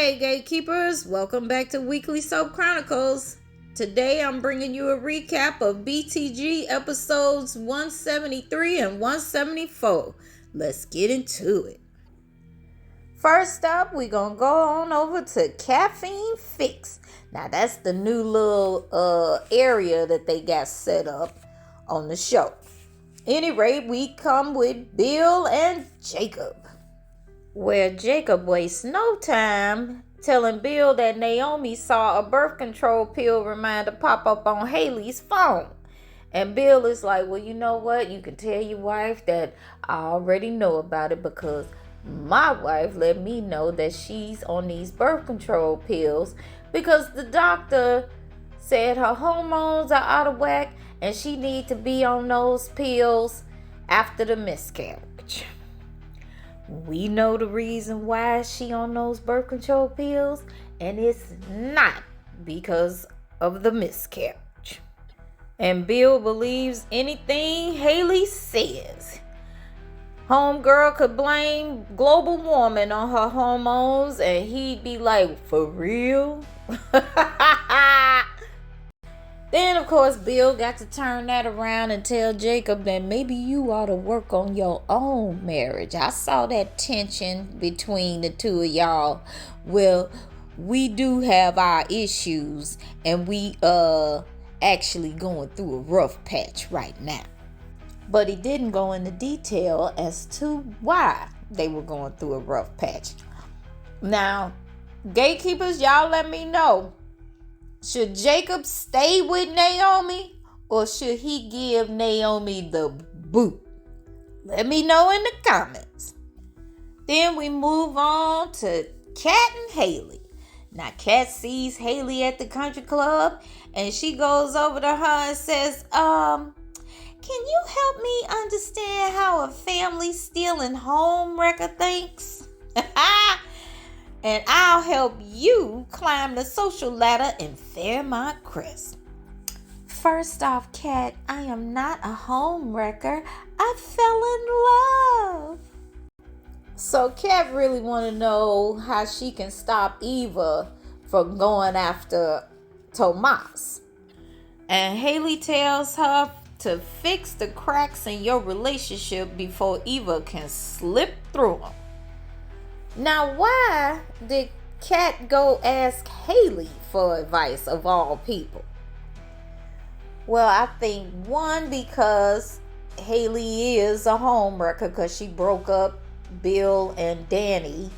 Hey Gatekeepers, welcome back to Weekly Soap Chronicles. Today I'm bringing you a recap of BTG episodes 173 and 174. Let's get into it. First up, we're going to go on over to Caffeine Fix. Now that's the new little area that they got set up on the show. Any rate, we come with Bill and Jacob, where Jacob wastes no time telling Bill that Naomi saw a birth control pill reminder pop up on Haley's phone. And Bill is like, well, you know what? You can tell your wife that I already know about it because my wife let me know that she's on these birth control pills because the doctor said her hormones are out of whack and she need to be on those pills after the miscarriage. We know the reason why she on those birth control pills, and it's not because of the miscarriage. And Bill believes anything Haley says. Homegirl could blame global warming on her hormones, and he'd be like, for real? Then, of course, Bill got to turn that around and tell Jacob that maybe you ought to work on your own marriage. I saw that tension between the two of y'all. Well, we do have our issues, and we actually going through a rough patch right now. But he didn't go into detail as to why they were going through a rough patch. Now, Gatekeepers, y'all let me know. Should Jacob stay with Naomi or should he give Naomi the boot? Let me know in the comments. Then we move on to Kat and Haley. Now Kat sees Haley at the country club and she goes over to her and says, can you help me understand how a family stealing home wrecker thinks? And I'll help you climb the social ladder in Fairmont Crest. First off, Kat, I am not a home wrecker. I fell in love. So Kat really want to know how she can stop Eva from going after Tomas. And Haley tells her to fix the cracks in your relationship before Eva can slip through them. Now, why did Kat go ask Haley for advice of all people? Well, I think one, because Haley is a homewrecker because she broke up Bill and Danny.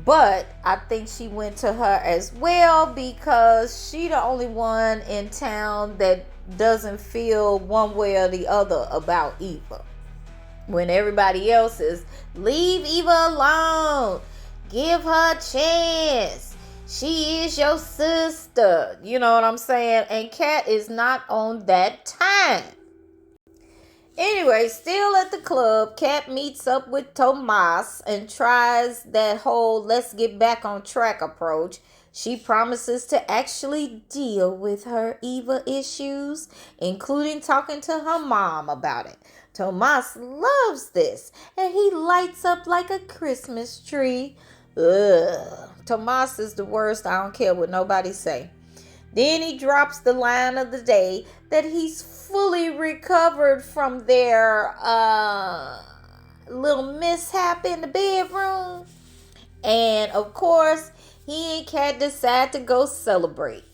But I think she went to her as well because she the only one in town that doesn't feel one way or the other about Eva. When everybody else is, leave Eva alone. Give her a chance. She is your sister. You know what I'm saying? And Kat is not on that time. Anyway, still at the club, Kat meets up with Tomas and tries that whole let's get back on track approach. She promises to actually deal with her Eva issues, including talking to her mom about it. Tomas loves this, and he lights up like a Christmas tree. Ugh. Tomas is the worst. I don't care what nobody say. Then he drops the line of the day that he's fully recovered from their little mishap in the bedroom. And, of course, he and Kat decide to go celebrate.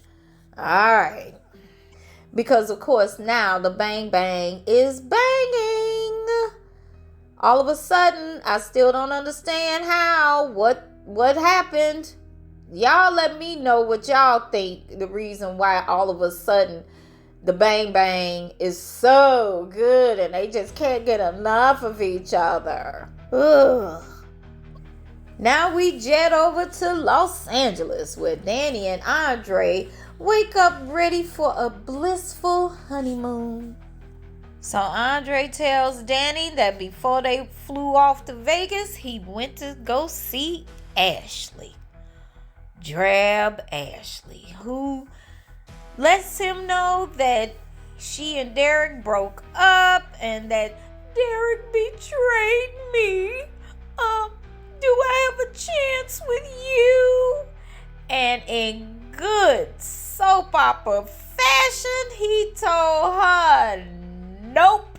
All right. Because, of course, now the bang bang is banging. All of a sudden, I still don't understand how. What happened? Y'all let me know what y'all think the reason why all of a sudden the bang bang is so good and they just can't get enough of each other. Ugh. Now we jet over to Los Angeles where Danny and Andre wake up ready for a blissful honeymoon. So Andre tells Danny that before they flew off to Vegas, he went to go see Ashley. Drab Ashley, who lets him know that she and Derek broke up and that Derek betrayed me. Do I have a chance with you? in good soap opera fashion, he told her nope.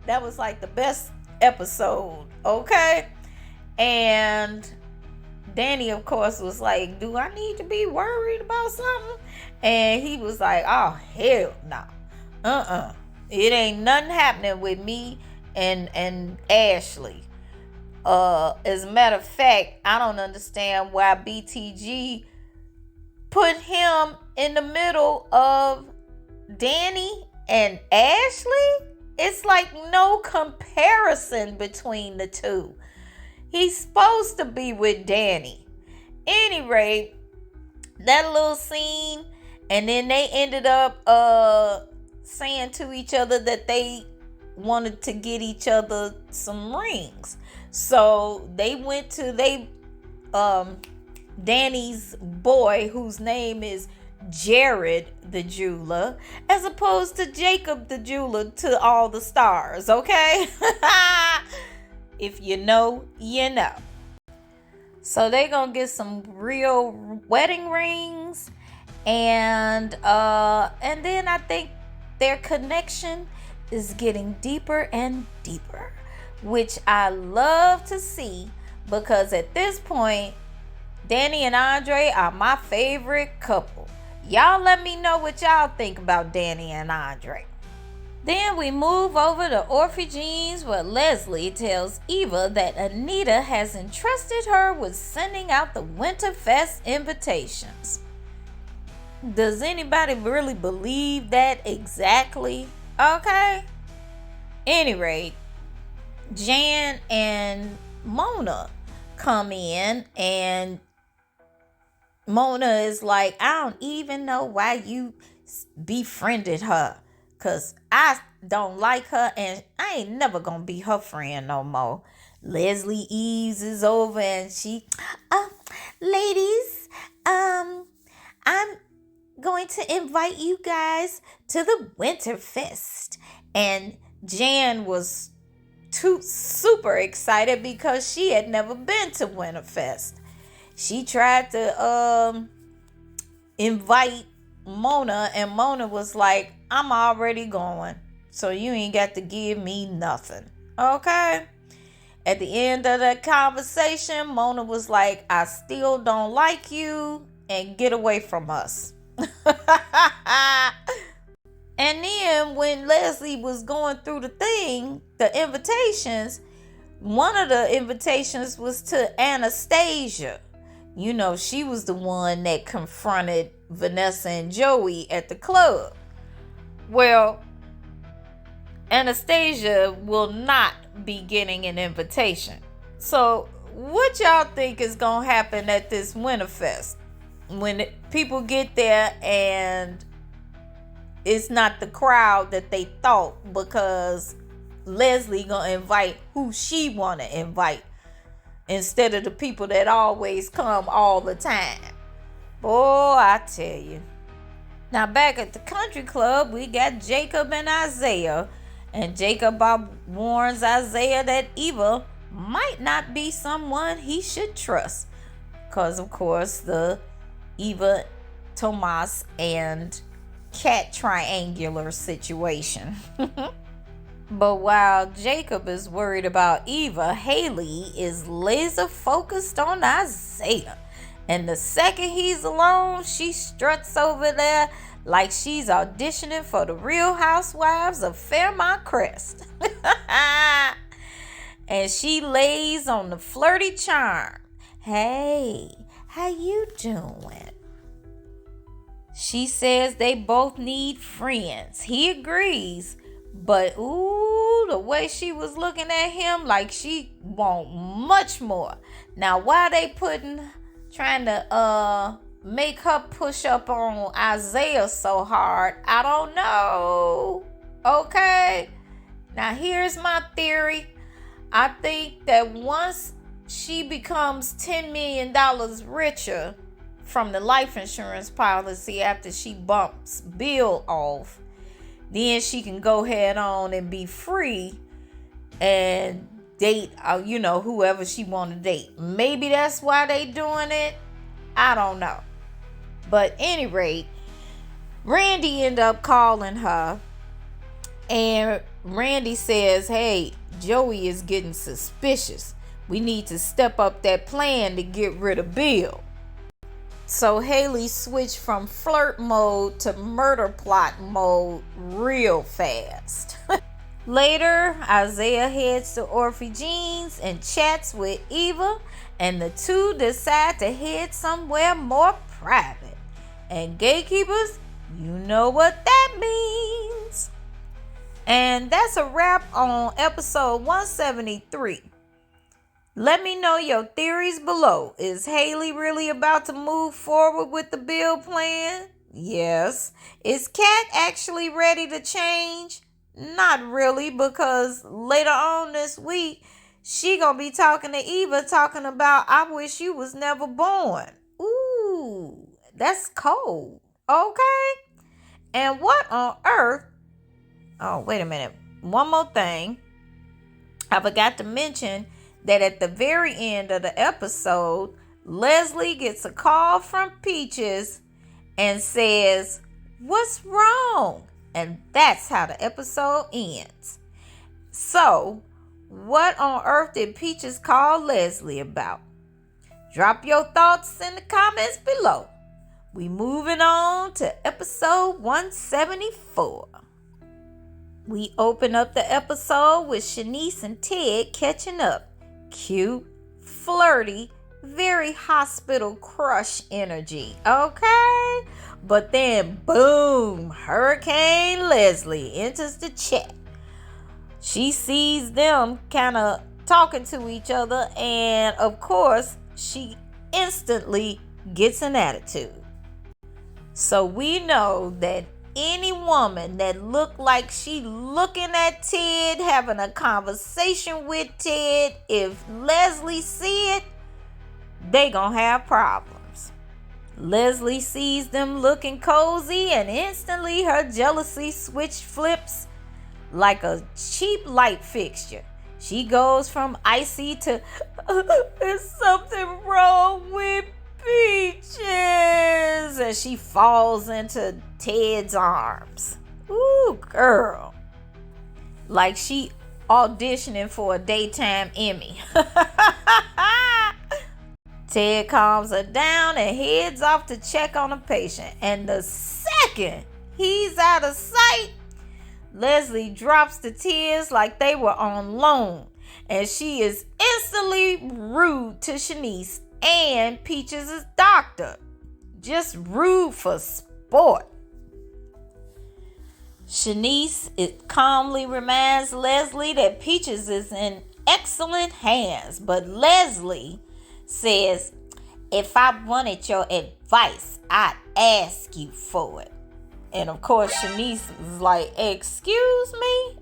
That was like the best episode, okay? And Danny, of course, was like, do I need to be worried about something? And he was like, oh, hell no. It ain't nothing happening with me and Ashley. As a matter of fact, I don't understand why BTG put him in the middle of Danny and Ashley. It's like no comparison between the two. He's supposed to be with Danny. Any rate, that little scene, and then they ended up saying to each other that they wanted to get each other some rings. So they went to Danny's boy, whose name is Jared the jeweler, as opposed to Jacob the jeweler to all the stars, okay? If you know, you know. So they gonna get some real wedding rings, and then I think their connection is getting deeper and deeper, which I love to see, because at this point, Danny and Andre are my favorite couple. Y'all let me know what y'all think about Danny and Andre. Then we move over to Orphans, where Leslie tells Eva that Anita has entrusted her with sending out the Winterfest invitations. Does anybody really believe that exactly? Okay. Any rate, Jan and Mona come in, and Mona is like, I don't even know why you befriended her, because I don't like her and I ain't never gonna be her friend no more. Leslie Eves is over, and she, ladies, I'm going to invite you guys to the Winterfest. And Jan was super excited because she had never been to Winterfest. She tried to invite Mona, and Mona was like, I'm already going, so you ain't got to give me nothing. Okay? At the end of the conversation, Mona was like, I still don't like you, and get away from us. And then when Leslie was going through the invitations, one of the invitations was to Anastasia. You know, she was the one that confronted Vanessa and Joey at the club. Well, Anastasia will not be getting an invitation. So what y'all think is going to happen at this Winterfest? When people get there and it's not the crowd that they thought, because Leslie gonna invite who she want to invite instead of the people that always come all the time. Boy, I tell you. Now back at the country club, we got Jacob and Isaiah, and Jacob warns Isaiah that Eva might not be someone he should trust, because of course the Eva, Tomas, and Cat triangular situation. But while Jacob is worried about Eva, Haley is laser focused on Isaiah. And the second he's alone, she struts over there like she's auditioning for the Real Housewives of Fairmont Crest. And she lays on the flirty charm. Hey, how you doing? She says they both need friends. He agrees. But, ooh, the way she was looking at him like she want much more. Now, why they trying to make her push up on Isaiah so hard, I don't know. Okay? Now, here's my theory. I think that once she becomes $10 million richer from the life insurance policy after she bumps Bill off, then she can go head on and be free and date, whoever she want to date. Maybe that's why they doing it. I don't know. But at any rate, Randy ended up calling her, and Randy says, hey, Joey is getting suspicious. We need to step up that plan to get rid of Bill. So Haley switched from flirt mode to murder plot mode real fast. Later, Isaiah heads to Orphe Jean's and chats with Eva, and the two decide to head somewhere more private. And Gatekeepers, you know what that means. And that's a wrap on episode 173. Let me know your theories below. Is Haley really about to move forward with the Bill plan? Yes. Is Kat actually ready to change? Not really, because later on this week, she gonna be talking to Eva, talking about, I wish you was never born. Ooh, that's cold. Okay. And what on earth? Oh, wait a minute. One more thing. I forgot to mention that at the very end of the episode, Leslie gets a call from Peaches and says, what's wrong? And that's how the episode ends. So, what on earth did Peaches call Leslie about? Drop your thoughts in the comments below. We moving on to episode 174. We open up the episode with Shanice and Ted catching up. Cute, flirty, very hospital crush energy, okay? But then, boom, Hurricane Leslie enters the chat. She sees them kind of talking to each other, and of course, she instantly gets an attitude. So we know that any woman that looked like she looking at Ted, having a conversation with Ted, if Leslie see it, they gonna have problems. Leslie sees them looking cozy, and instantly her jealousy switch flips like a cheap light fixture. She goes from icy to there's something wrong with Peaches, and she falls into Ted's arms. Ooh, girl. Like she auditioning for a daytime Emmy. Ted calms her down and heads off to check on a patient. And the second he's out of sight, Leslie drops the tears like they were on loan. And she is instantly rude to Shanice and Peaches' doctor. Just rude for sport. Shanice calmly reminds Leslie that Peaches is in excellent hands. But Leslie says, if I wanted your advice, I'd ask you for it. And of course, Shanice is like, excuse me?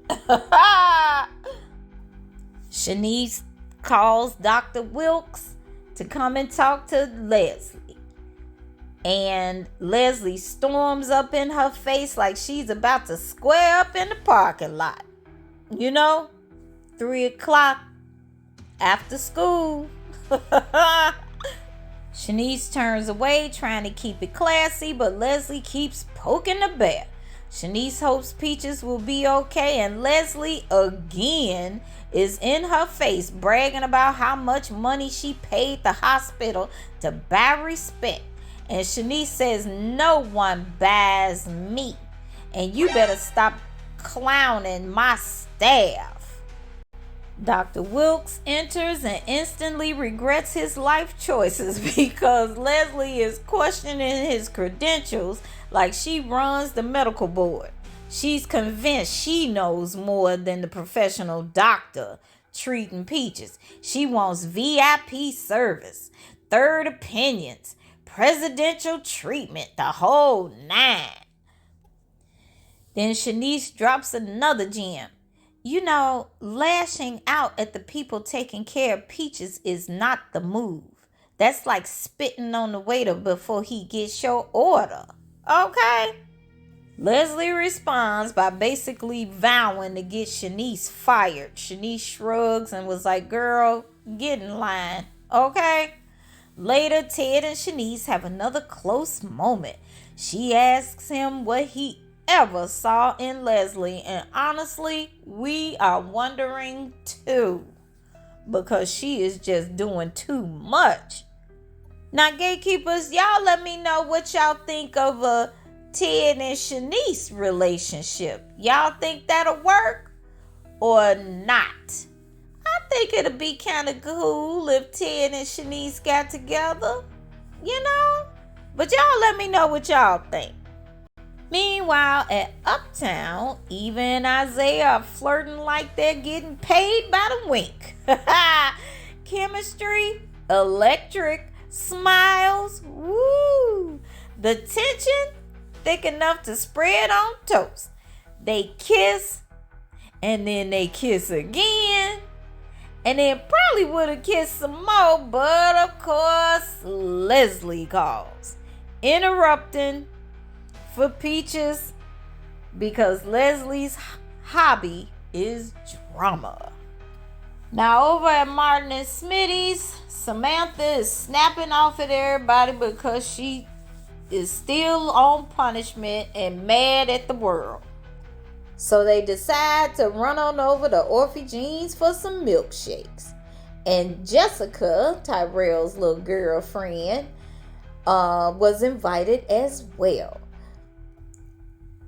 Shanice calls Dr. Wilkes to come and talk to Leslie. And Leslie storms up in her face like she's about to square up in the parking lot. You know, 3 o'clock after school. Shanice turns away, trying to keep it classy, but Leslie keeps poking the bear. Shanice hopes Peaches will be okay, and Leslie again is in her face, bragging about how much money she paid the hospital to buy respect. And Shanice says, no one buys me, and you better stop clowning my staff. Dr. Wilkes enters and instantly regrets his life choices because Leslie is questioning his credentials like she runs the medical board. She's convinced she knows more than the professional doctor treating Peaches. She wants VIP service, third opinions, presidential treatment, the whole 9. Then Shanice drops another gem. You know, lashing out at the people taking care of Peaches is not the move. That's like spitting on the waiter before he gets your order. Okay? Leslie responds by basically vowing to get Shanice fired. Shanice shrugs and was like, girl, get in line. Okay? Later, Ted and Shanice have another close moment. She asks him what he ever saw in Leslie, and honestly, we are wondering too, because she is just doing too much. Now, gatekeepers, y'all let me know what y'all think of a Ted and Shanice relationship. Y'all think that'll work or not? I think it'll be kind of cool if Ted and Shanice got together, you know? But y'all let me know what y'all think. Meanwhile, at Uptown, Eva and Isaiah are flirting like they're getting paid by the wink. Chemistry, electric, smiles, woo! The tension, thick enough to spread on toast. They kiss, and then they kiss again, and then probably would have kissed some more, but of course, Leslie calls, interrupting for Peaches because Leslie's hobby is drama. Now over at Martin and Smitty's, Samantha is snapping off at everybody because she is still on punishment and mad at the world. So they decide to run on over to Orphy Jean's for some milkshakes. And Jessica, Tyrell's little girlfriend, was invited as well.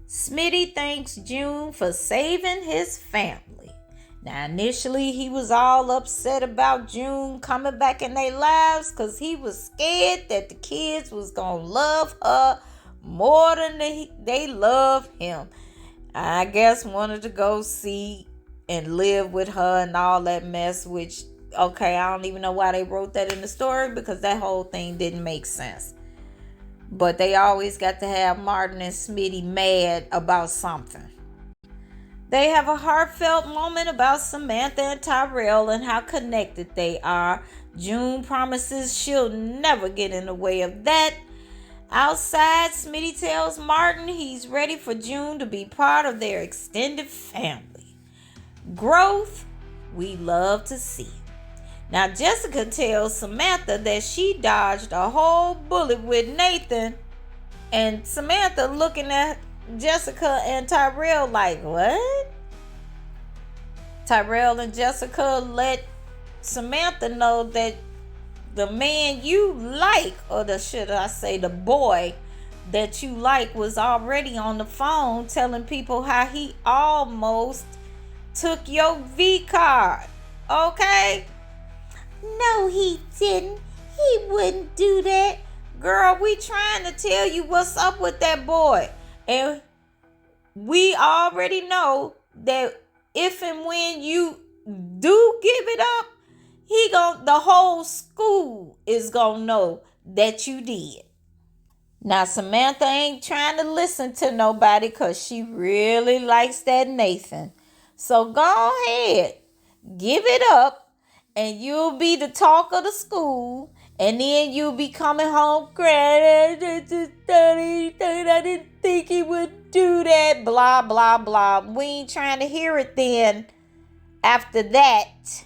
Smitty thanks June for saving his family. Now, initially, he was all upset about June coming back in their lives because he was scared that the kids was going to love her more than they love him. I guess wanted to go see and live with her and all that mess, which, okay, I don't even know why they wrote that in the story because that whole thing didn't make sense. But they always got to have Martin and Smitty mad about something. They have a heartfelt moment about Samantha and Tyrell and how connected they are. June promises she'll never get in the way of that. Outside, Smitty tells Martin he's ready for June to be part of their extended family. Growth we love to see. Now, Jessica tells Samantha that she dodged a whole bullet with Nathan, and Samantha looking at Jessica and Tyrell like, what? Tyrell and Jessica let Samantha know that the man you like, or the boy that you like, was already on the phone telling people how he almost took your V card. Okay? No, he didn't. He wouldn't do that. Girl, we trying to tell you what's up with that boy. And we already know that if and when you do give it up, the whole school is gonna know that you did. Now, Samantha ain't trying to listen to nobody because she really likes that Nathan. So go ahead, give it up, and you'll be the talk of the school. And then you'll be coming home crying, I didn't think he would do that, blah, blah, blah. We ain't trying to hear it then after that.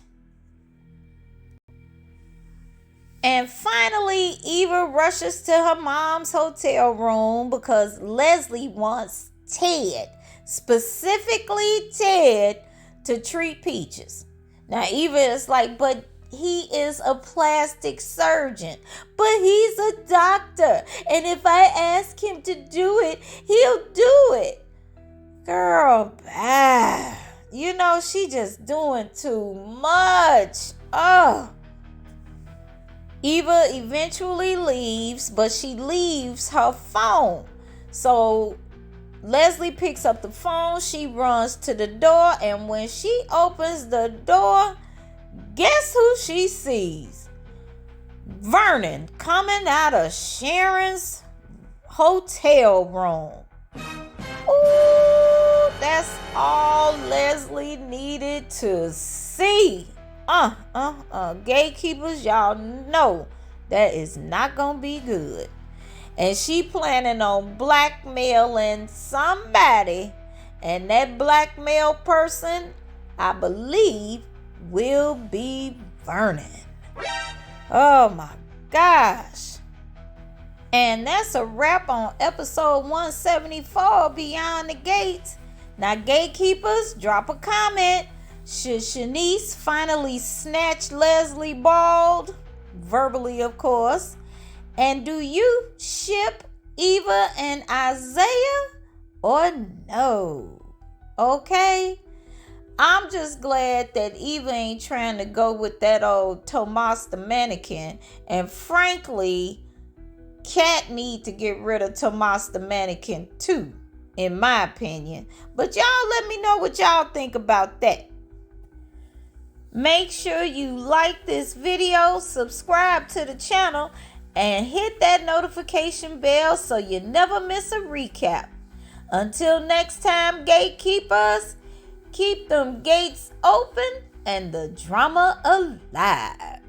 And finally, Eva rushes to her mom's hotel room because Leslie wants Ted, specifically Ted, to treat Peaches. Now, Eva is like, but he is a plastic surgeon, but he's a doctor. And if I ask him to do it, he'll do it. Girl, you know, she just doing too much. Eva eventually leaves, but she leaves her phone. So Leslie picks up the phone, she runs to the door, and when she opens the door, guess who she sees? Vernon coming out of Sharon's hotel room. Ooh, that's all Leslie needed to see. Gatekeepers, y'all know that is not gonna be good. And she planning on blackmailing somebody, and that blackmail person, I believe, will be Vernon. Oh my gosh. And that's a wrap on episode 174, Beyond the Gates. Now, gatekeepers, drop a comment. Should Shanice finally snatch Leslie bald? Verbally, of course. And do you ship Eva and Isaiah or no? Okay? I'm just glad that Eva ain't trying to go with that old Tomas the mannequin. And frankly, Kat need to get rid of Tomas the mannequin too, in my opinion. But y'all let me know what y'all think about that. Make sure you like this video, subscribe to the channel, and hit that notification bell so you never miss a recap. Until next time, gatekeepers, keep them gates open and the drama alive.